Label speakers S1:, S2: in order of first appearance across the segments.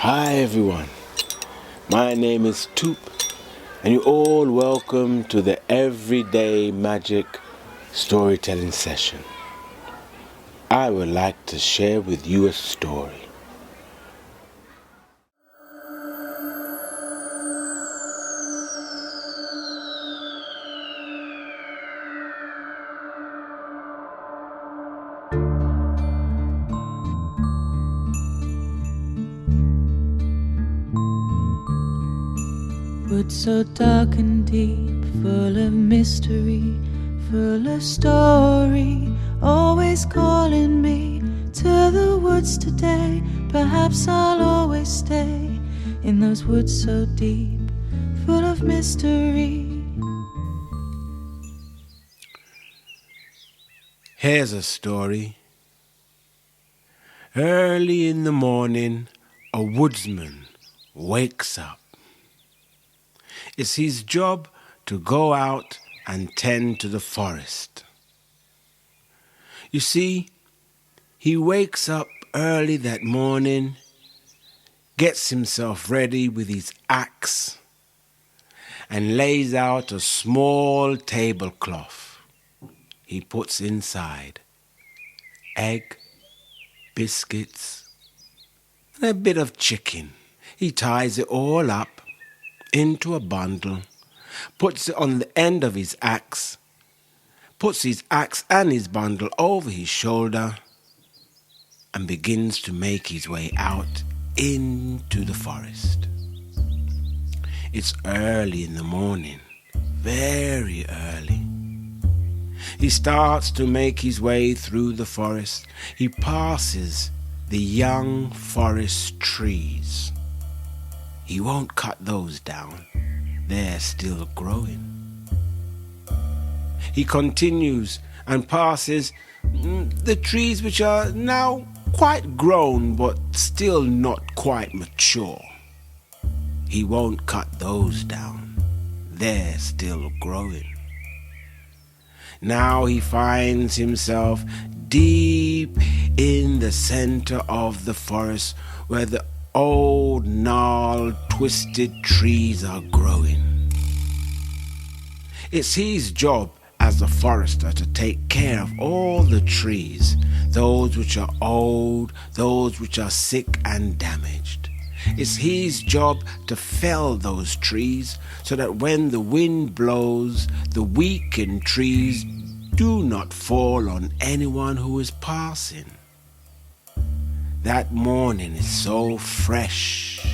S1: Hi everyone, my name is Toop and you're all welcome to the Everyday Magic Storytelling Session. I would like to share with you a story.
S2: Woods so dark and deep, full of mystery, full of story, always calling me to the woods today. Perhaps I'll always stay in those woods so deep, full of mystery.
S1: Here's a story. Early in the morning, a woodsman wakes up. It's his job to go out and tend to the forest. You see, he wakes up early that morning, gets himself ready with his axe, and lays out a small tablecloth. He puts inside egg, biscuits, and a bit of chicken. He ties it all up into a bundle, puts it on the end of his axe, puts his axe and his bundle over his shoulder, and begins to make his way out into the forest. It's early in the morning, very early. He starts to make his way through the forest. He passes the young forest trees. He won't cut those down. They're still growing. He continues and passes the trees which are now quite grown but still not quite mature. He won't cut those down. They're still growing. Now he finds himself deep in the center of the forest where the old, gnarled, twisted trees are growing. It's his job as a forester to take care of all the trees, those which are old, those which are sick and damaged. It's his job to fell those trees so that when the wind blows, the weakened trees do not fall on anyone who is passing. That morning is so fresh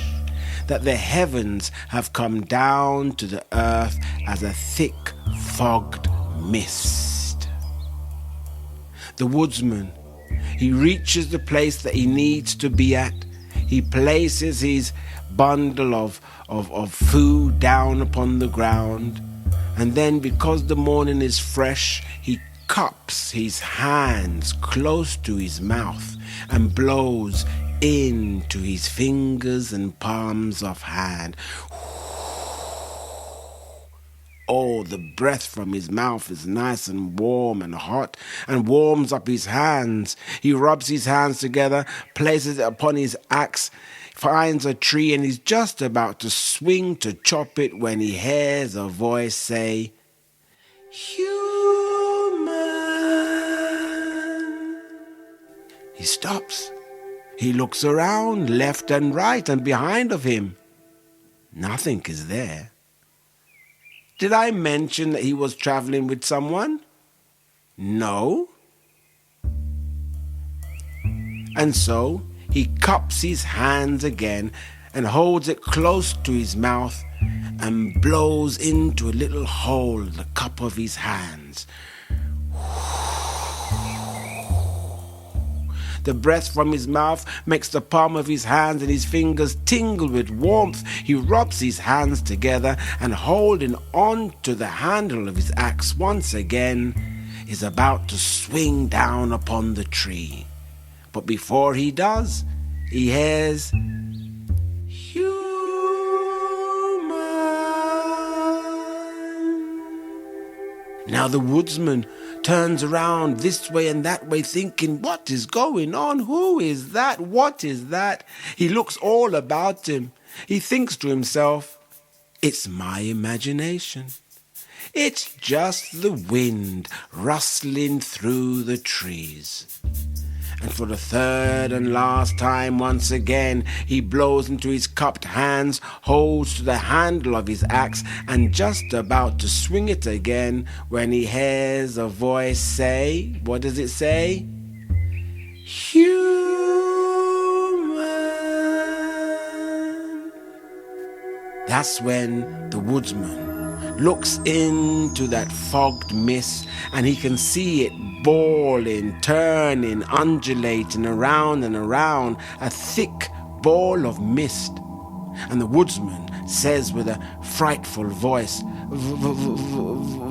S1: that the heavens have come down to the earth as a thick, fogged mist. The woodsman, he reaches the place that he needs to be at. He places his bundle of food down upon the ground, and then because the morning is fresh, he cups his hands close to his mouth and blows into his fingers and palms of hand. Oh, the breath from his mouth is nice and warm and hot and warms up his hands. He rubs his hands together, places it upon his axe, finds a tree, and he's just about to swing to chop it when he hears a voice say, "Human." He stops. He looks around, left and right and behind of him. Nothing is there. Did I mention that he was traveling with someone? No. And so he cups his hands again and holds it close to his mouth and blows into a little hole in the cup of his hands. The breath from his mouth makes the palm of his hands and his fingers tingle with warmth. He rubs his hands together and, holding on to the handle of his axe once again, is about to swing down upon the tree. But before he does, he hears, "Human." Now the woodsman turns around this way and that way thinking, what is going on? Who is that? What is that? He looks all about him. He thinks to himself, it's my imagination. It's just the wind rustling through the trees. And for the third and last time, once again, he blows into his cupped hands, holds to the handle of his axe, and just about to swing it again when he hears a voice say, what does it say? Human. That's when the woodsman looks into that fogged mist and he can see it balling, turning, undulating around and around, a thick ball of mist. And the woodsman says with a frightful voice,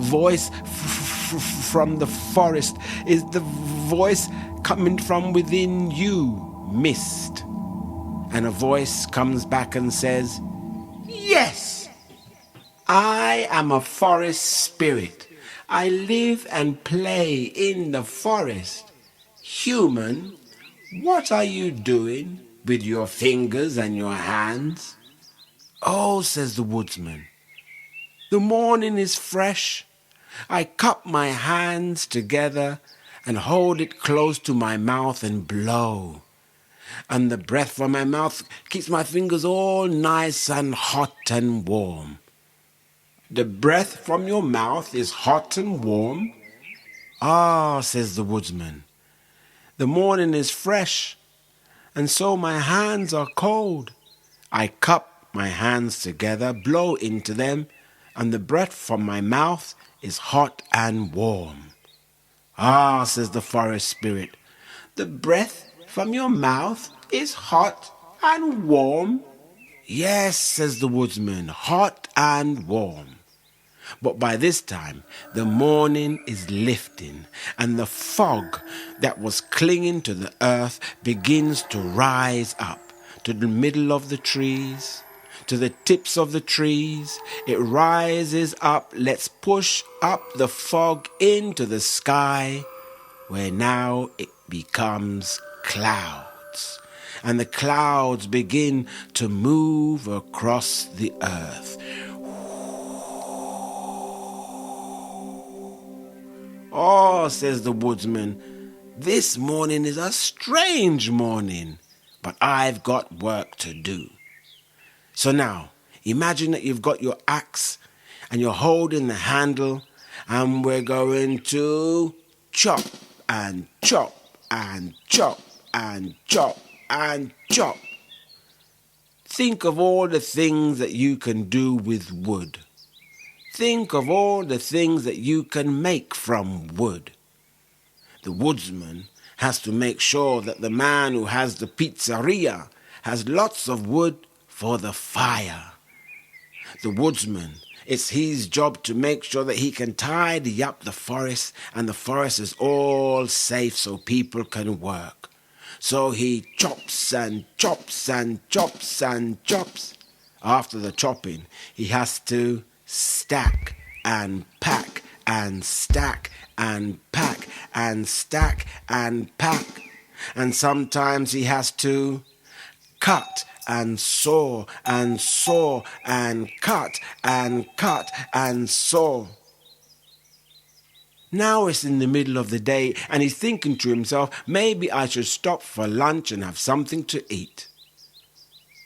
S1: voice from the forest, is the voice coming from within you, mist? And a voice comes back and says, yes, I am a forest spirit. I live and play in the forest. Human, what are you doing with your fingers and your hands? Oh, says the woodsman, the morning is fresh. I cup my hands together and hold it close to my mouth and blow. And the breath from my mouth keeps my fingers all nice and hot and warm. The breath from your mouth is hot and warm? Ah, says the woodsman, the morning is fresh, and so my hands are cold. I cup my hands together, blow into them, and the breath from my mouth is hot and warm. Ah, says the forest spirit, the breath from your mouth is hot and warm? Yes, says the woodsman, hot and warm. But by this time, the morning is lifting, and the fog that was clinging to the earth begins to rise up to the middle of the trees, to the tips of the trees. It rises up. Let's push up the fog into the sky, where now it becomes clouds. And the clouds begin to move across the earth. Oh, says the woodsman, this morning is a strange morning, but I've got work to do. So now, imagine that you've got your axe and you're holding the handle, and we're going to chop and chop and chop and chop and chop. Think of all the things that you can do with wood. Think of all the things that you can make from wood. The woodsman has to make sure that the man who has the pizzeria has lots of wood for the fire. The woodsman, it's his job to make sure that he can tidy up the forest, and the forest is all safe so people can work. So he chops and chops and chops and chops. After the chopping, he has to stack and pack and stack and pack and stack and pack. And sometimes he has to cut and saw and saw and cut and cut and saw. Now it's in the middle of the day and he's thinking to himself, maybe I should stop for lunch and have something to eat.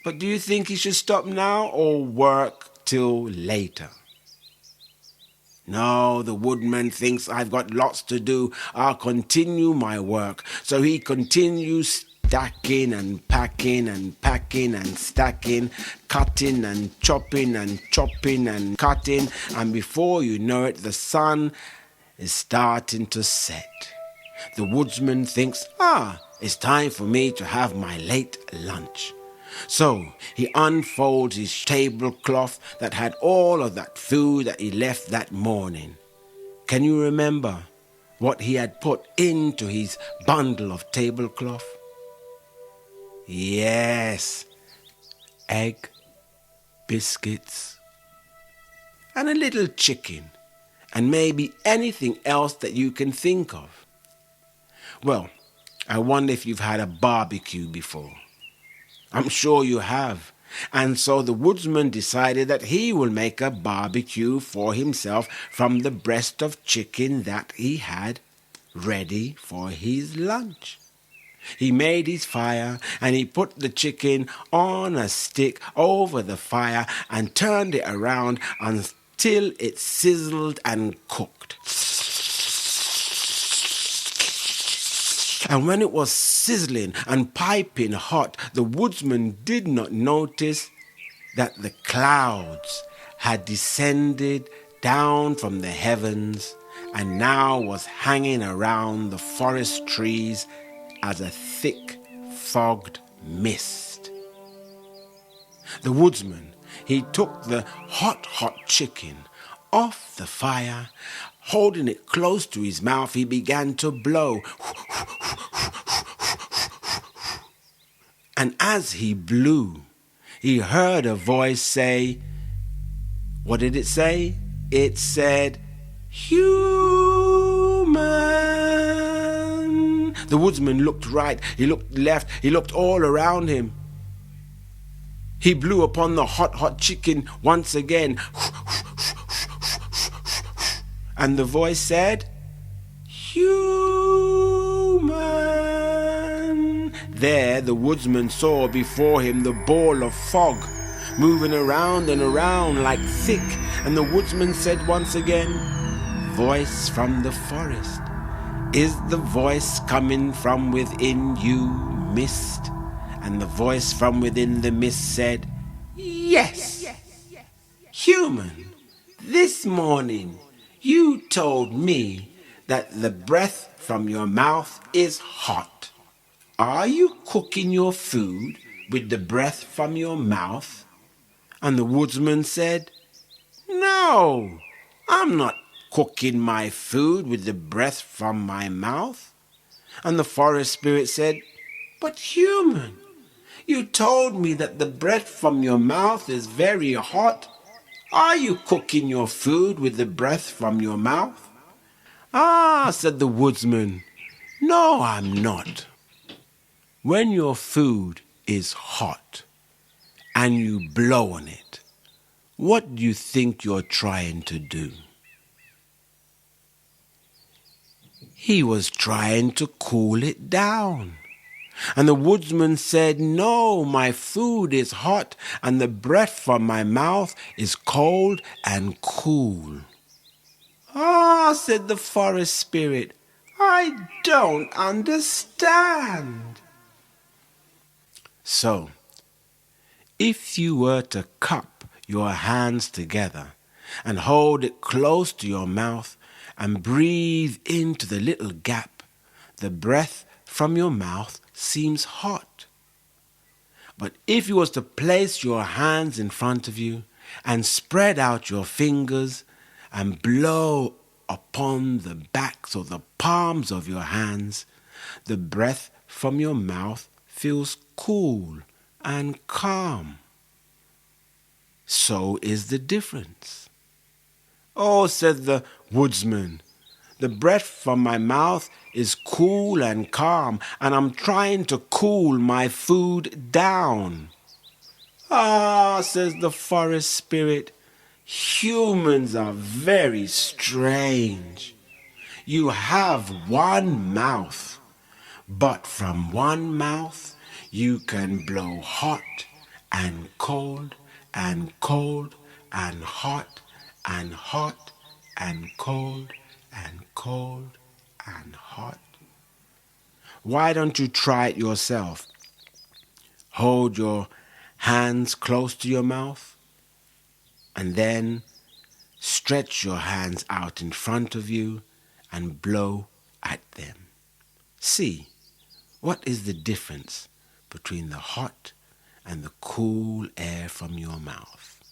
S1: But do you think he should stop now or work till later? No, the woodman thinks I've got lots to do. I'll continue my work. So he continues stacking and packing and packing and stacking, cutting and chopping and chopping and cutting. And before you know it, the sun is starting to set. The woodsman thinks, it's time for me to have my late lunch. So he unfolds his tablecloth that had all of that food that he left that morning. Can you remember what he had put into his bundle of tablecloth? Yes, egg, biscuits, and a little chicken. and maybe anything else that you can think of. Well, I wonder if you've had a barbecue before. I'm sure you have. And so the woodsman decided that he will make a barbecue for himself from the breast of chicken that he had ready for his lunch. He made his fire and he put the chicken on a stick over the fire and turned it around until it sizzled and cooked. And when it was sizzling and piping hot, the woodsman did not notice that the clouds had descended down from the heavens and now was hanging around the forest trees as a thick, fogged mist. The woodsman, he took the hot chicken off the fire. Holding it close to his mouth, he began to blow. And as he blew, he heard a voice say, what did it say? It said, human. The woodsman looked right, he looked left, he looked all around him. He blew upon the hot chicken once again. And the voice said, human. There the woodsman saw before him the ball of fog moving around and around like thick. And the woodsman said once again, voice from the forest, is the voice coming from within you, mist? And the voice from within the mist said, yes. Human, this morning you told me that the breath from your mouth is hot. Are you cooking your food with the breath from your mouth? And the woodsman said, no, I'm not cooking my food with the breath from my mouth. And the forest spirit said, but human, you told me that the breath from your mouth is very hot. Are you cooking your food with the breath from your mouth? Ah, said the woodsman, no, I'm not. When your food is hot and you blow on it, what do you think you're trying to do? He was trying to cool it down. And the woodsman said, no, my food is hot and the breath from my mouth is cold and cool. Ah, said the forest spirit, I don't understand. So, if you were to cup your hands together and hold it close to your mouth and breathe into the little gap, the breath from your mouth seems hot. But if you was to place your hands in front of you and spread out your fingers and blow upon the backs or the palms of your hands, the breath from your mouth feels cool and calm. So is the difference. Oh, said the woodsman, the breath from my mouth is cool and calm, and I'm trying to cool my food down. Ah, says the forest spirit, humans are very strange. You have one mouth, but from one mouth you can blow hot and cold and cold and hot and hot and cold and cold and hot. Why don't you try it yourself? Hold your hands close to your mouth and then stretch your hands out in front of you and blow at them. See, what is the difference between the hot and the cool air from your mouth?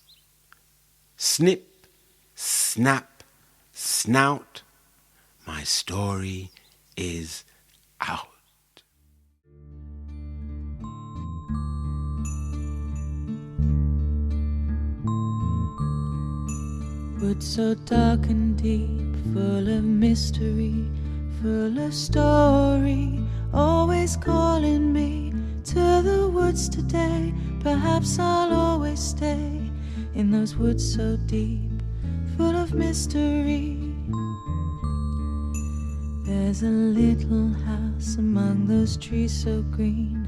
S1: Snip, snap, snout, my story is out.
S2: We're Woods so dark and deep, full of mystery, full of story, always calling me to the woods today. Perhaps I'll always stay in those woods so deep, full of mystery. There's a little house among those trees so green.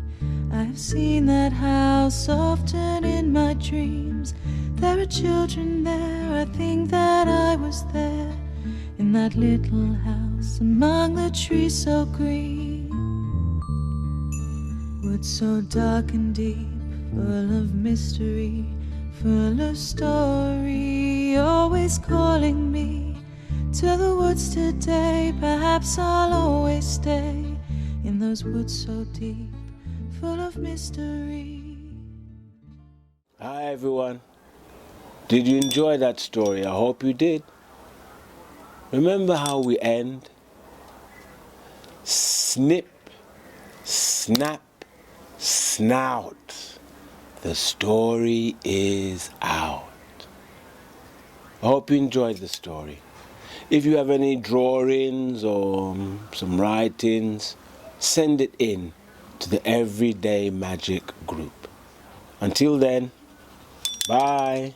S2: I've seen that house often in my dreams. There are children there, I think that I was there, in that little house among the trees so green. Woods so dark and deep, full of mystery, full of story, always calling me to the woods today. Perhaps I'll always stay in those woods so deep, full of mystery.
S1: Hi everyone. Did you enjoy that story? I hope you did. Remember how we end? Snip, snap, snout. The story is out. I hope you enjoyed the story. If you have any drawings or some writings, send it in to the Everyday Magic group. Until then, bye.